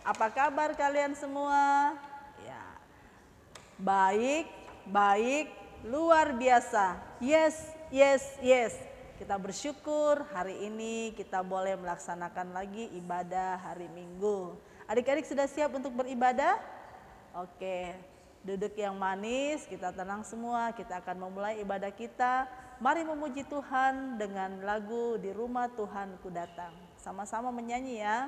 Apa kabar kalian semua? Ya, baik, baik, luar biasa. Yes, yes, yes. Kita bersyukur hari ini kita boleh melaksanakan lagi ibadah hari Minggu. Adik-adik sudah siap untuk beribadah? Oke, duduk yang manis, kita tenang semua. Kita akan memulai ibadah kita. Mari memuji Tuhan dengan lagu Di Rumah Tuhan Ku Datang. Sama-sama menyanyi ya.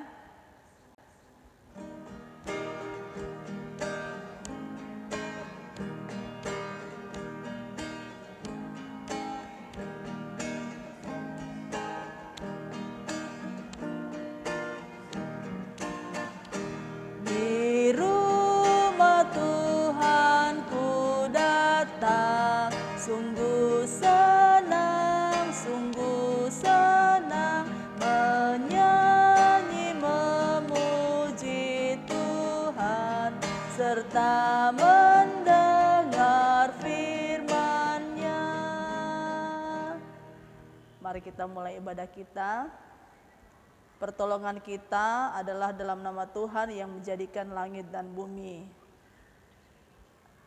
Di rumah Tuhan ku datang, sungguh senang menyanyi memuji Tuhan serta mendengar firman-Nya. Mari kita mulai ibadah kita. Pertolongan kita adalah dalam nama Tuhan yang menjadikan langit dan bumi.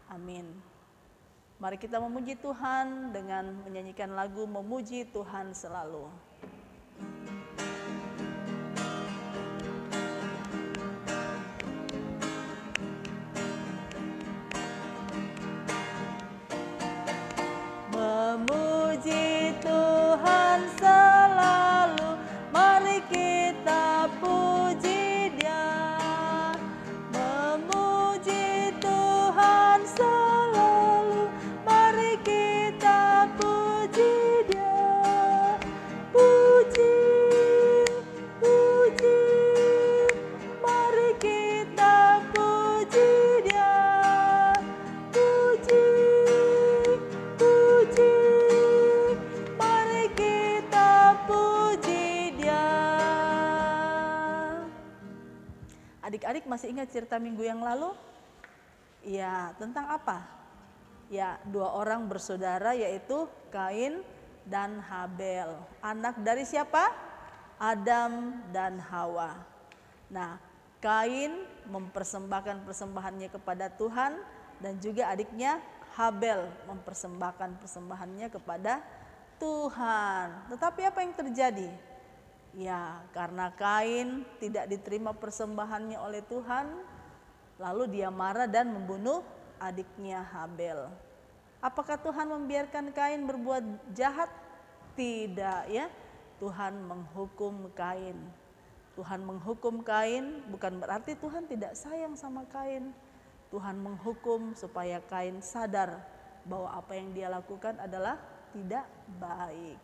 Amin. Mari kita memuji Tuhan dengan menyanyikan lagu Memuji Tuhan Selalu. Memuji Tuhan selalu, mari kita puji Dia. Memuji Tuhan selalu, mari kita puji Dia. Puji, puji, mari kita puji Dia. Puji, puji, mari kita puji Dia. Adik-adik masih ingat cerita minggu yang lalu? Ya, tentang apa? Ya, dua orang bersaudara yaitu Kain dan Habel. Anak dari siapa? Adam dan Hawa. Nah, Kain mempersembahkan persembahannya kepada Tuhan dan juga adiknya Habel mempersembahkan persembahannya kepada Tuhan. Tetapi apa yang terjadi? Ya, karena Kain tidak diterima persembahannya oleh Tuhan, lalu dia marah dan membunuh adiknya Habel. Apakah Tuhan membiarkan Kain berbuat jahat? Tidak ya. Tuhan menghukum Kain. Tuhan menghukum Kain bukan berarti Tuhan tidak sayang sama Kain. Tuhan menghukum supaya Kain sadar bahwa apa yang dia lakukan adalah tidak baik.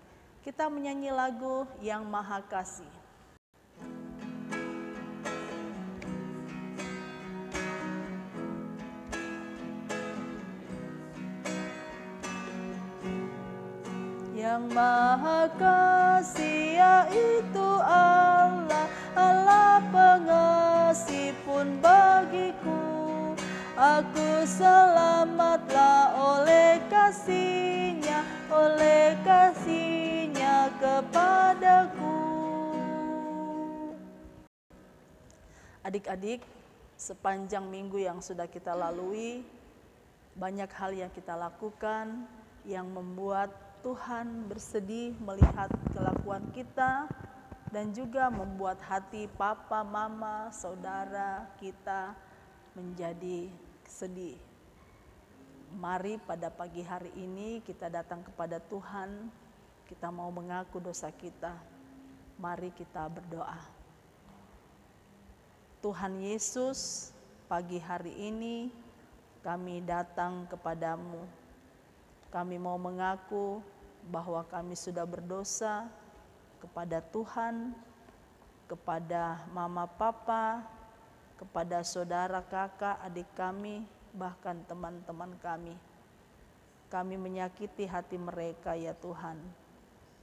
Kita menyanyi lagu Yang Maha Kasih. Yang Maha Kasih yaitu Allah, Allah pengasih pun bagiku. Aku selamatlah oleh kasih-Nya kepadaku. Adik-adik, sepanjang minggu yang sudah kita lalui, banyak hal yang kita lakukan yang membuat Tuhan bersedih melihat kelakuan kita dan juga membuat hati papa, mama, saudara kita menjadi sedih. Mari pada pagi hari ini kita datang kepada Tuhan, kita mau mengaku dosa kita. Mari kita berdoa. Tuhan Yesus, pagi hari ini kami datang kepadamu. Kami mau mengaku bahwa kami sudah berdosa kepada Tuhan, kepada mama papa, kepada saudara kakak adik kami, bahkan teman-teman kami. Kami menyakiti hati mereka ya Tuhan.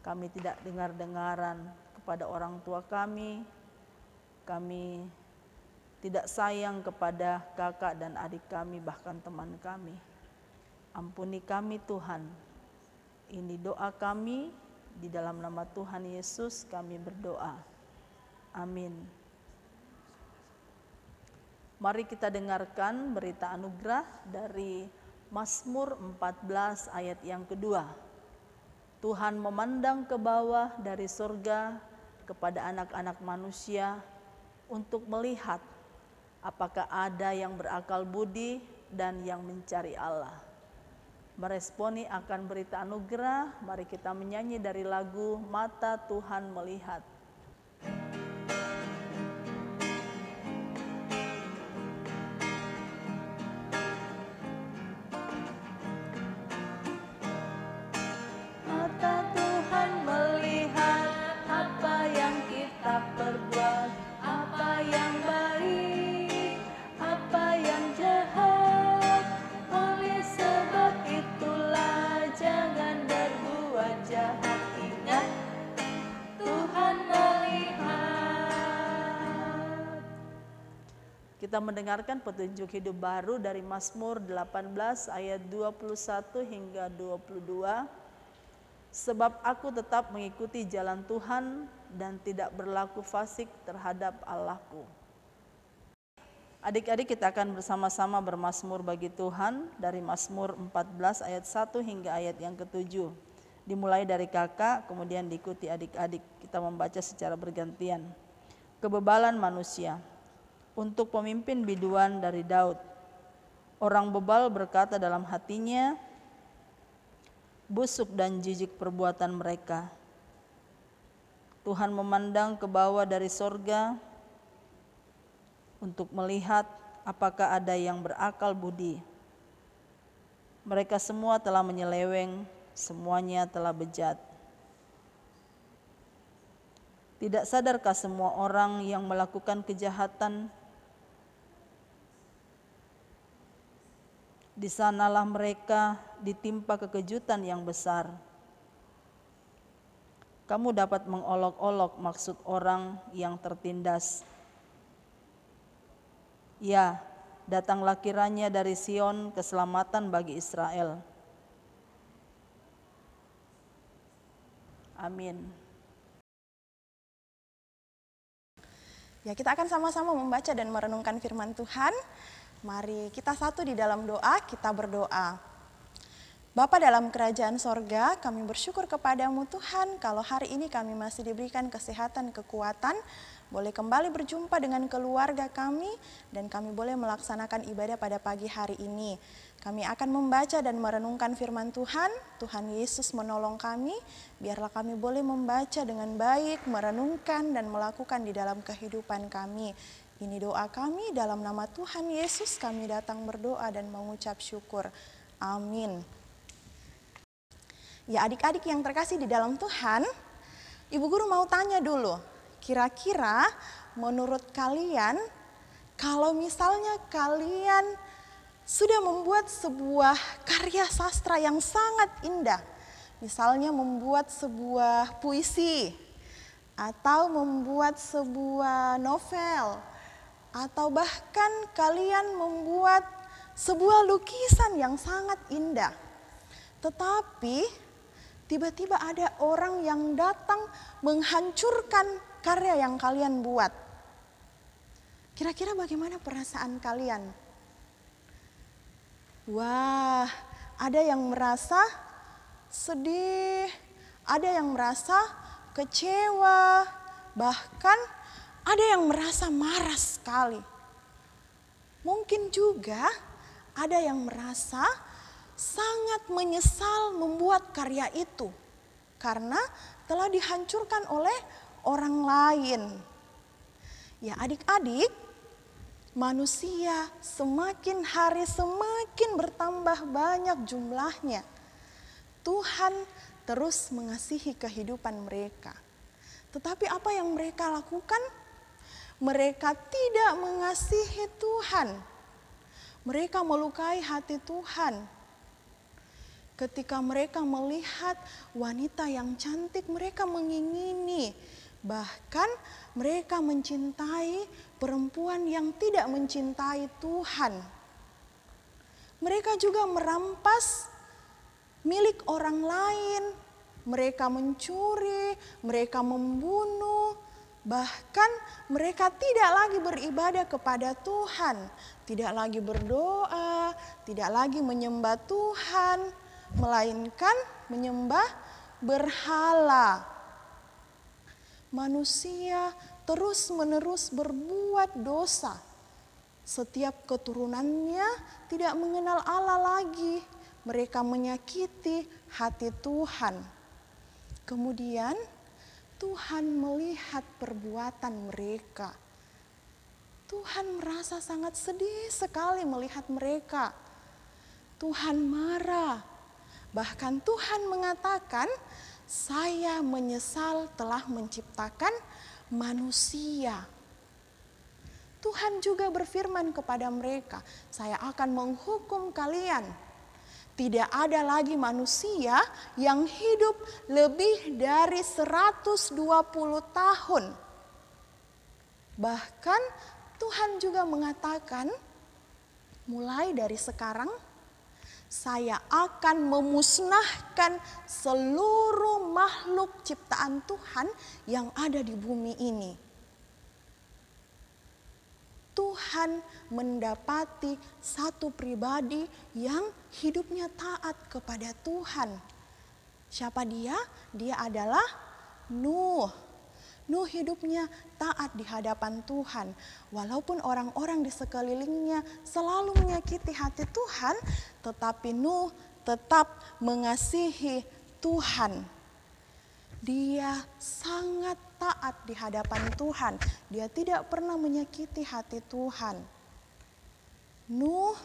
Kami tidak dengar-dengaran kepada orang tua kami. Kami tidak sayang kepada kakak dan adik kami, bahkan teman kami. Ampuni kami Tuhan. Ini doa kami, di dalam nama Tuhan Yesus kami berdoa. Amin. Mari kita dengarkan berita anugerah dari Mazmur 14 ayat yang kedua. Tuhan memandang ke bawah dari surga kepada anak-anak manusia untuk melihat apakah ada yang berakal budi dan yang mencari Allah. Meresponi akan berita anugerah, mari kita menyanyi dari lagu Mata Tuhan Melihat. Mata Tuhan melihat apa yang kita perbuat, apa yang baik, apa yang jahat. Oleh sebab itulah jangan berbuat jahat. Ingat, Tuhan melihat. Kita mendengarkan petunjuk hidup baru dari Mazmur 18 ayat 21 hingga 22. Sebab aku tetap mengikuti jalan Tuhan dan tidak berlaku fasik terhadap Allahku. Adik-adik, kita akan bersama-sama bermazmur bagi Tuhan dari Mazmur 14 ayat 1 hingga ayat yang ke-7. Dimulai dari kakak, kemudian diikuti adik-adik. Kita membaca secara bergantian. Kebebalan manusia. Untuk pemimpin biduan dari Daud. Orang bebal berkata dalam hatinya, busuk dan jijik perbuatan mereka. Tuhan memandang ke bawah dari sorga untuk melihat apakah ada yang berakal budi. Mereka semua telah menyeleweng, semuanya telah bejat. Tidak sadarkah semua orang yang melakukan kejahatan? Di sanalah mereka ditimpa kekejutan yang besar. Kamu dapat mengolok-olok maksud orang yang tertindas. Ya, datanglah kiranya dari Sion keselamatan bagi Israel. Amin. Ya, kita akan sama-sama membaca dan merenungkan firman Tuhan. Mari kita satu di dalam doa, kita berdoa. Bapa dalam kerajaan sorga, kami bersyukur kepadamu Tuhan kalau hari ini kami masih diberikan kesehatan, kekuatan, boleh kembali berjumpa dengan keluarga kami dan kami boleh melaksanakan ibadah pada pagi hari ini. Kami akan membaca dan merenungkan firman Tuhan, Tuhan Yesus menolong kami, biarlah kami boleh membaca dengan baik, merenungkan dan melakukan di dalam kehidupan kami. Ini doa kami, dalam nama Tuhan Yesus kami datang berdoa dan mengucap syukur. Amin. Ya, adik-adik yang terkasih di dalam Tuhan, Ibu Guru mau tanya dulu, kira-kira menurut kalian, kalau misalnya kalian sudah membuat sebuah karya sastra yang sangat indah, misalnya membuat sebuah puisi, atau membuat sebuah novel, atau bahkan kalian membuat sebuah lukisan yang sangat indah. Tetapi tiba-tiba ada orang yang datang menghancurkan karya yang kalian buat. Kira-kira bagaimana perasaan kalian? Wah, ada yang merasa sedih, ada yang merasa kecewa, bahkan ada yang merasa marah sekali. Mungkin juga ada yang merasa sangat menyesal membuat karya itu karena telah dihancurkan oleh orang lain. Ya adik-adik, manusia semakin hari semakin bertambah banyak jumlahnya. Tuhan terus mengasihi kehidupan mereka. Tetapi apa yang mereka lakukan? Mereka tidak mengasihi Tuhan. Mereka melukai hati Tuhan. Ketika mereka melihat wanita yang cantik, mereka mengingini. Bahkan mereka mencintai perempuan yang tidak mencintai Tuhan. Mereka juga merampas milik orang lain. Mereka mencuri, mereka membunuh. Bahkan mereka tidak lagi beribadah kepada Tuhan, tidak lagi berdoa, tidak lagi menyembah Tuhan, melainkan menyembah berhala. Manusia terus-menerus berbuat dosa. Setiap keturunannya tidak mengenal Allah lagi. Mereka menyakiti hati Tuhan. Kemudian Tuhan melihat perbuatan mereka. Tuhan merasa sangat sedih sekali melihat mereka. Tuhan marah. Bahkan Tuhan mengatakan, "Saya menyesal telah menciptakan manusia." Tuhan juga berfirman kepada mereka, "Saya akan menghukum kalian. Tidak ada lagi manusia yang hidup lebih dari 120 tahun." Bahkan Tuhan juga mengatakan, mulai dari sekarang saya akan memusnahkan seluruh makhluk ciptaan Tuhan yang ada di bumi ini. Tuhan mendapati satu pribadi yang hidupnya taat kepada Tuhan. Siapa dia? Dia adalah Nuh. Nuh hidupnya taat di hadapan Tuhan. Walaupun orang-orang di sekelilingnya selalu menyakiti hati Tuhan, tetapi Nuh tetap mengasihi Tuhan. Dia sangat taat di hadapan Tuhan. Dia tidak pernah menyakiti hati Tuhan. Nuh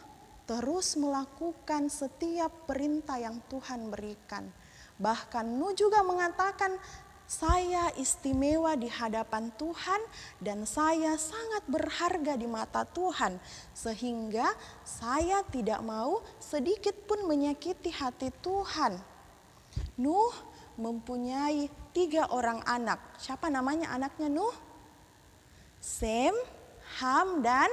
terus melakukan setiap perintah yang Tuhan berikan. Bahkan Nuh juga mengatakan, "Saya istimewa di hadapan Tuhan dan saya sangat berharga di mata Tuhan. Sehingga saya tidak mau sedikit pun menyakiti hati Tuhan." Nuh mempunyai 3 orang anak. Siapa namanya anaknya Nuh? Sem, Ham, dan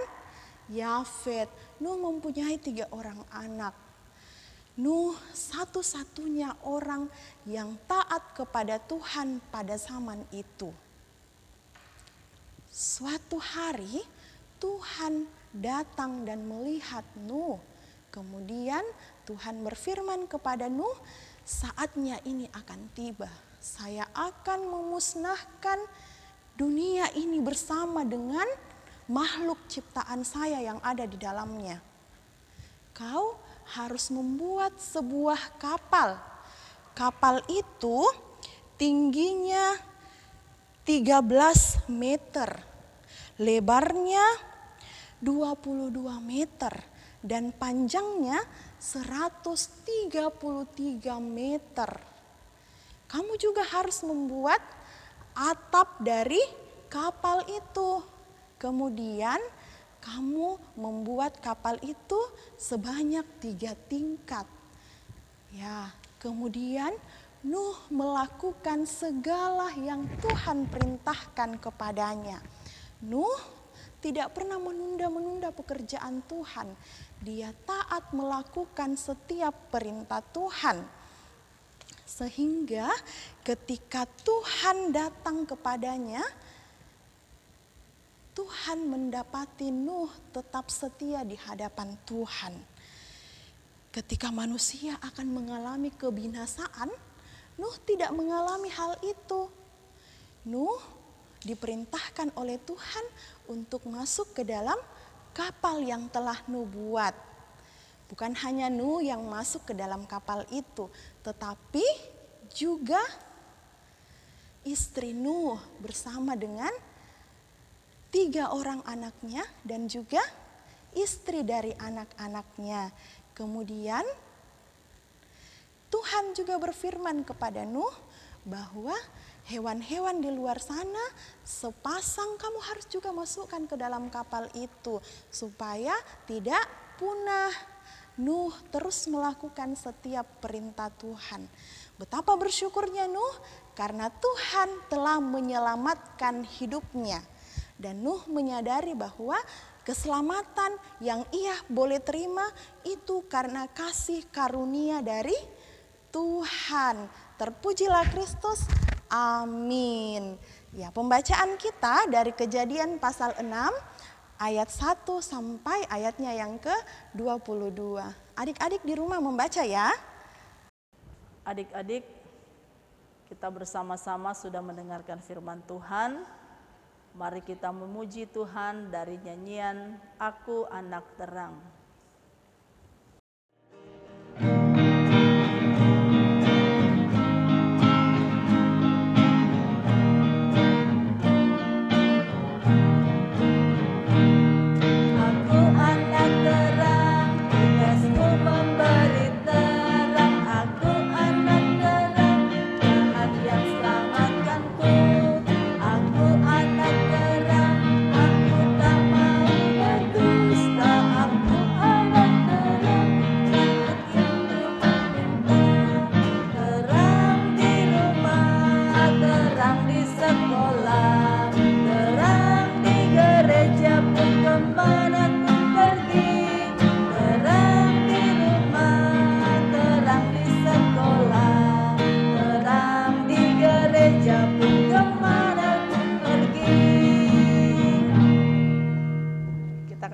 Yafet. Nuh mempunyai 3 orang anak. Nuh satu-satunya orang yang taat kepada Tuhan pada zaman itu. Suatu hari Tuhan datang dan melihat Nuh. Kemudian Tuhan berfirman kepada Nuh, "Saatnya ini akan tiba. Saya akan memusnahkan dunia ini bersama dengan makhluk ciptaan saya yang ada di dalamnya. Kau harus membuat sebuah kapal. Kapal itu tingginya 13 meter, lebarnya 22 meter, dan panjangnya 133 meter. Kamu juga harus membuat atap dari kapal itu. Kemudian kamu membuat kapal itu sebanyak 3 tingkat." Ya, kemudian Nuh melakukan segala yang Tuhan perintahkan kepadanya. Nuh tidak pernah menunda-menunda pekerjaan Tuhan. Dia taat melakukan setiap perintah Tuhan. Sehingga ketika Tuhan datang kepadanya, Tuhan mendapati Nuh tetap setia di hadapan Tuhan. Ketika manusia akan mengalami kebinasaan, Nuh tidak mengalami hal itu. Nuh diperintahkan oleh Tuhan untuk masuk ke dalam kapal yang telah Nuh buat. Bukan hanya Nuh yang masuk ke dalam kapal itu, tetapi juga istri Nuh bersama dengan 3 orang anaknya dan juga istri dari anak-anaknya. Kemudian Tuhan juga berfirman kepada Nuh bahwa hewan-hewan di luar sana sepasang kamu harus juga masukkan ke dalam kapal itu supaya tidak punah. Nuh terus melakukan setiap perintah Tuhan. Betapa bersyukurnya Nuh karena Tuhan telah menyelamatkan hidupnya. Dan Nuh menyadari bahwa keselamatan yang ia boleh terima itu karena kasih karunia dari Tuhan. Terpujilah Kristus. Amin. Ya, pembacaan kita dari Kejadian pasal 6 ayat 1 sampai ayatnya yang ke-22. Adik-adik di rumah membaca ya. Adik-adik, kita bersama-sama sudah mendengarkan firman Tuhan. Mari kita memuji Tuhan dari nyanyian Aku Anak Terang.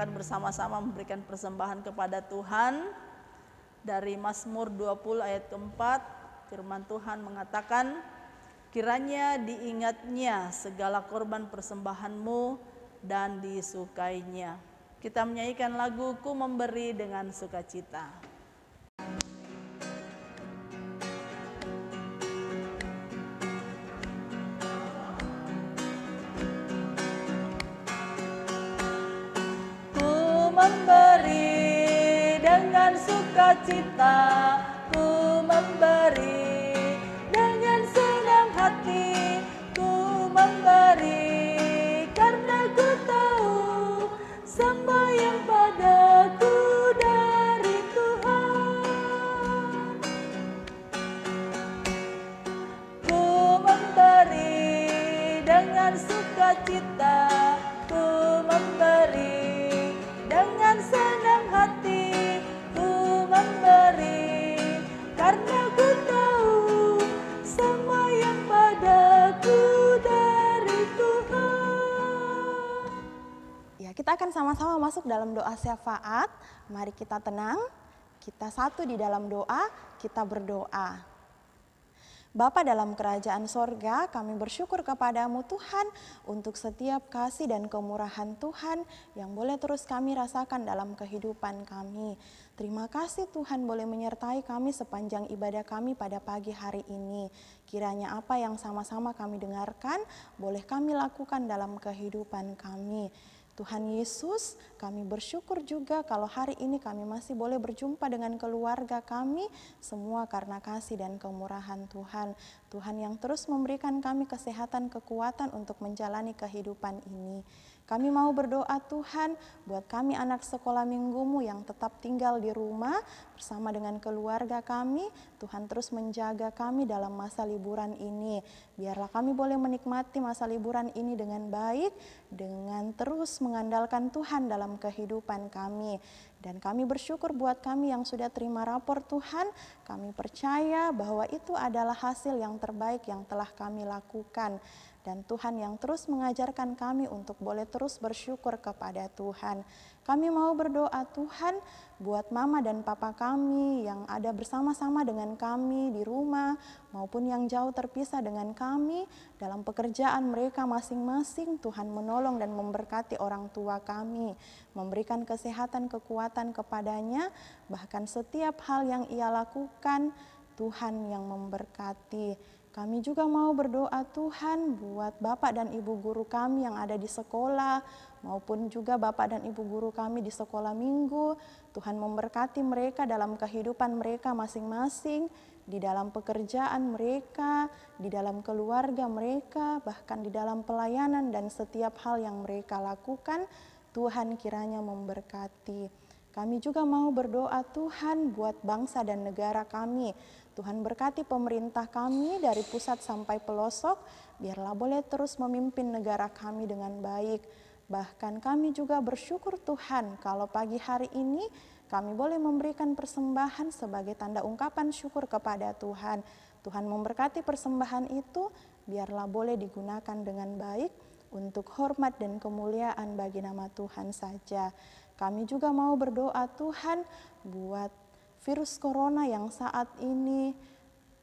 Bersama-sama memberikan persembahan kepada Tuhan. Dari Mazmur 20 ayat keempat, firman Tuhan mengatakan, kiranya diingatnya segala korban persembahanmu dan disukainya. Kita menyanyikan lagu Ku Memberi dengan Sukacita. Sukacita, ku memberi dengan senang hati, ku memberi karena ku tahu semua yang padaku dari Tuhan. Ku memberi dengan sukacita, ku memberi dengan senang hati, karena ku tahu semua yang padaku dari Tuhan. Ya, kita akan sama-sama masuk dalam doa syafaat. Mari kita tenang, kita satu di dalam doa, kita berdoa. Bapa dalam kerajaan sorga, kami bersyukur kepadamu Tuhan untuk setiap kasih dan kemurahan Tuhan yang boleh terus kami rasakan dalam kehidupan kami. Terima kasih Tuhan boleh menyertai kami sepanjang ibadah kami pada pagi hari ini. Kiranya apa yang sama-sama kami dengarkan boleh kami lakukan dalam kehidupan kami. Tuhan Yesus, kami bersyukur juga kalau hari ini kami masih boleh berjumpa dengan keluarga kami, semua karena kasih dan kemurahan Tuhan. Tuhan yang terus memberikan kami kesehatan, kekuatan untuk menjalani kehidupan ini. Kami mau berdoa Tuhan buat kami anak sekolah minggumu yang tetap tinggal di rumah bersama dengan keluarga kami. Tuhan terus menjaga kami dalam masa liburan ini. Biarlah kami boleh menikmati masa liburan ini dengan baik, dengan terus mengandalkan Tuhan dalam kehidupan kami. Dan kami bersyukur buat kami yang sudah terima rapor Tuhan. Kami percaya bahwa itu adalah hasil yang terbaik yang telah kami lakukan. Dan Tuhan yang terus mengajarkan kami untuk boleh terus bersyukur kepada Tuhan. Kami mau berdoa Tuhan buat mama dan papa kami yang ada bersama-sama dengan kami di rumah maupun yang jauh terpisah dengan kami dalam pekerjaan mereka masing-masing. Tuhan menolong dan memberkati orang tua kami, memberikan kesehatan, kekuatan kepadanya, bahkan setiap hal yang ia lakukan Tuhan yang memberkati. Kami juga mau berdoa Tuhan buat Bapak dan Ibu guru kami yang ada di sekolah, maupun juga Bapak dan Ibu guru kami di sekolah minggu. Tuhan memberkati mereka dalam kehidupan mereka masing-masing, di dalam pekerjaan mereka, di dalam keluarga mereka, bahkan di dalam pelayanan dan setiap hal yang mereka lakukan. Tuhan kiranya memberkati. Kami juga mau berdoa Tuhan buat bangsa dan negara kami. Tuhan berkati pemerintah kami dari pusat sampai pelosok, biarlah boleh terus memimpin negara kami dengan baik. Bahkan kami juga bersyukur Tuhan kalau pagi hari ini kami boleh memberikan persembahan sebagai tanda ungkapan syukur kepada Tuhan. Tuhan memberkati persembahan itu biarlah boleh digunakan dengan baik untuk hormat dan kemuliaan bagi nama Tuhan saja. Kami juga mau berdoa Tuhan buat virus corona yang saat ini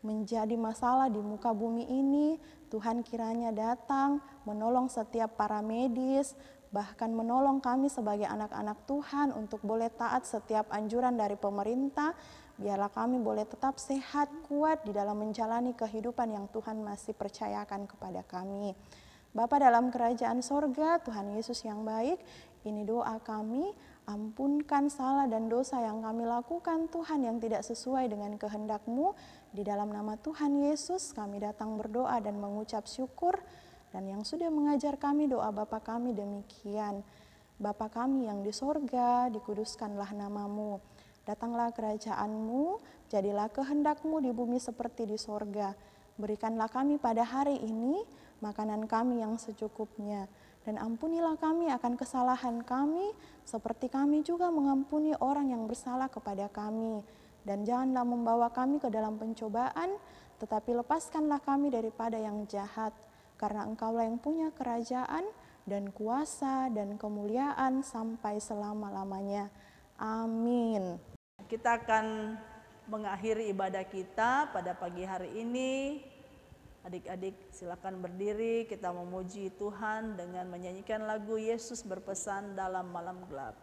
menjadi masalah di muka bumi ini. Tuhan kiranya datang menolong setiap para medis, bahkan menolong kami sebagai anak-anak Tuhan untuk boleh taat setiap anjuran dari pemerintah. Biarlah kami boleh tetap sehat, kuat di dalam menjalani kehidupan yang Tuhan masih percayakan kepada kami. Bapa dalam kerajaan sorga, Tuhan Yesus yang baik, ini doa kami, ampunkan salah dan dosa yang kami lakukan Tuhan yang tidak sesuai dengan kehendak-Mu. Di dalam nama Tuhan Yesus kami datang berdoa dan mengucap syukur, dan yang sudah mengajar kami doa Bapa kami demikian. Bapa kami yang di sorga, dikuduskanlah nama-Mu. Datanglah kerajaan-Mu, jadilah kehendak-Mu di bumi seperti di sorga. Berikanlah kami pada hari ini makanan kami yang secukupnya. Dan ampunilah kami akan kesalahan kami, seperti kami juga mengampuni orang yang bersalah kepada kami. Dan janganlah membawa kami ke dalam pencobaan, tetapi lepaskanlah kami daripada yang jahat. Karena Engkaulah yang punya kerajaan dan kuasa dan kemuliaan sampai selama-lamanya. Amin. Kita akan mengakhiri ibadah kita pada pagi hari ini. Adik-adik silakan berdiri, kita memuji Tuhan dengan menyanyikan lagu Yesus berpesan dalam malam gelap.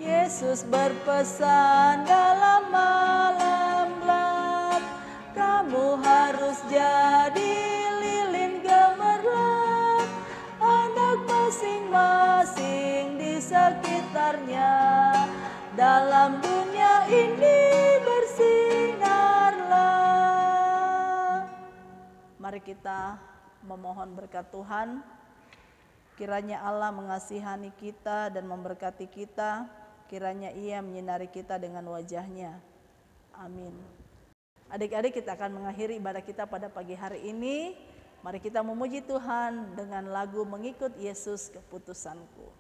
Yesus berpesan dalam malam gelap, kamu harus jadi lilin gemerlap, anak masing-masing di sekitarnya, dalam dunia ini bersinarlah. Mari kita memohon berkat Tuhan, kiranya Allah mengasihani kita dan memberkati kita, kiranya Ia menyinari kita dengan wajah-Nya. Amin. Adik-adik, kita akan mengakhiri ibadah kita pada pagi hari ini. Mari kita memuji Tuhan dengan lagu Mengikut Yesus Keputusanku.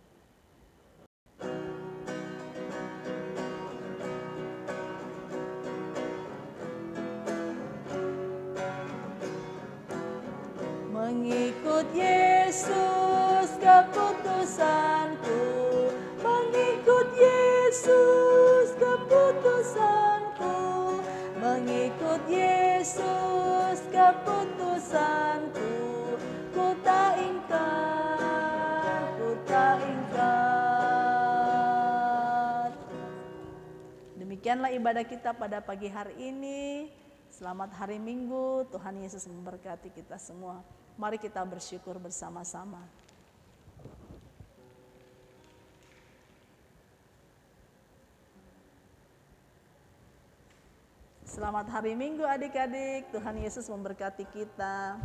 Mengikut Yesus keputusanku, mengikut Yesus keputusanku, mengikut Yesus keputusanku, ku tak ingkar, ku tak ingkar. Demikianlah ibadah kita pada pagi hari ini. Selamat hari Minggu, Tuhan Yesus memberkati kita semua. Mari kita bersyukur bersama-sama. Selamat hari Minggu adik-adik, Tuhan Yesus memberkati kita.